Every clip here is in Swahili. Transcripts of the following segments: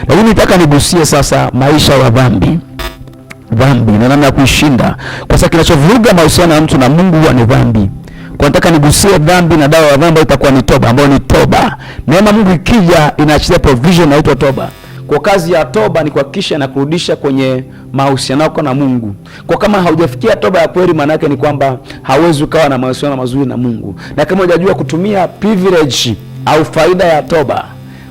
Lakini nataka nigusie sasa maisha ya dhambi na namna ya kuishinda, kwa sababu kinachovuruga mahusiano ya mtu na Mungu huwa ni dhambi. Kwa nataka nigusie dhambi, na dawa ya dhambi itakuwa ni toba, ambayo ni toba. Neema Mungu ikija inaachilia provision inaitwa toba. Kwa kazi ya toba ni kuhakikisha na kurudisha kwenye mahusiano yako na Mungu. Kwa kama haujafikia toba ya kweli, maana yake ni kwamba hauwezi ukawa na mahusiano mazuri na Mungu. Na kama hujajua kutumia privilege au faida ya toba,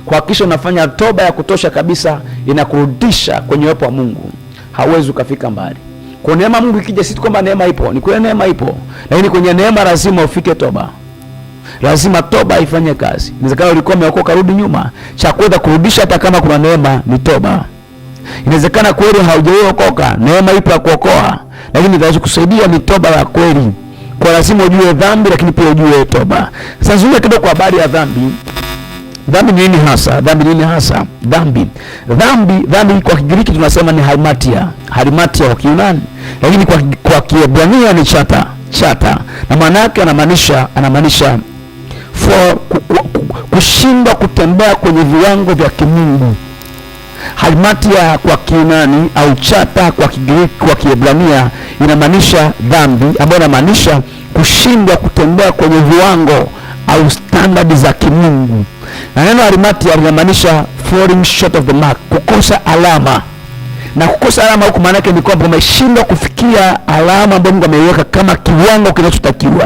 kuhakikisha unafanya toba ya kutosha kabisa, inakurudisha kwenye uwepo wa Mungu, hauwezi ukafika mbali. Kwa neema Mungu ikija, si kwamba neema ipo, ni kweli neema ipo, lakini kwenye neema lazima ufike toba. Lazima toba ifanye kazi. Inawezekana ulikuwa umeokoka, rudi nyuma. Cha kuweza kurudisha hata kama kuna neema ni toba. Inawezekana kweli haujaokoka, neema ipo ya kuokoa, lakini itaweza kusaidia ni toba ya kweli. Kwa lazima ujue dhambi, lakini pia ujue toba. Sasa zungumza kidogo kwa habari ya dhambi. Dhambi ni nini hasa? Dhambi kwa Kigiriki tunasema ni harimatia kwa Kiyunani, lakini kwa Kiebrania ni chata. Na maana yake anamaanisha kushindwa kutembea kwenye viwango vya kimungu. Harimatia kwa Kiyunani au chata kwa Kigiriki, kwa Kiebrania inamaanisha dhambi, ambayo inamaanisha kushindwa kutembea kwenye viwango au standard za kimungu. Na neno harimatia linamaanisha falling short of the mark, kukosa alama. Na kukosa alama huku maana yake ni kwamba umeshindwa kufikia alama ambayo Mungu ameiweka kama kiwango kinachotakiwa.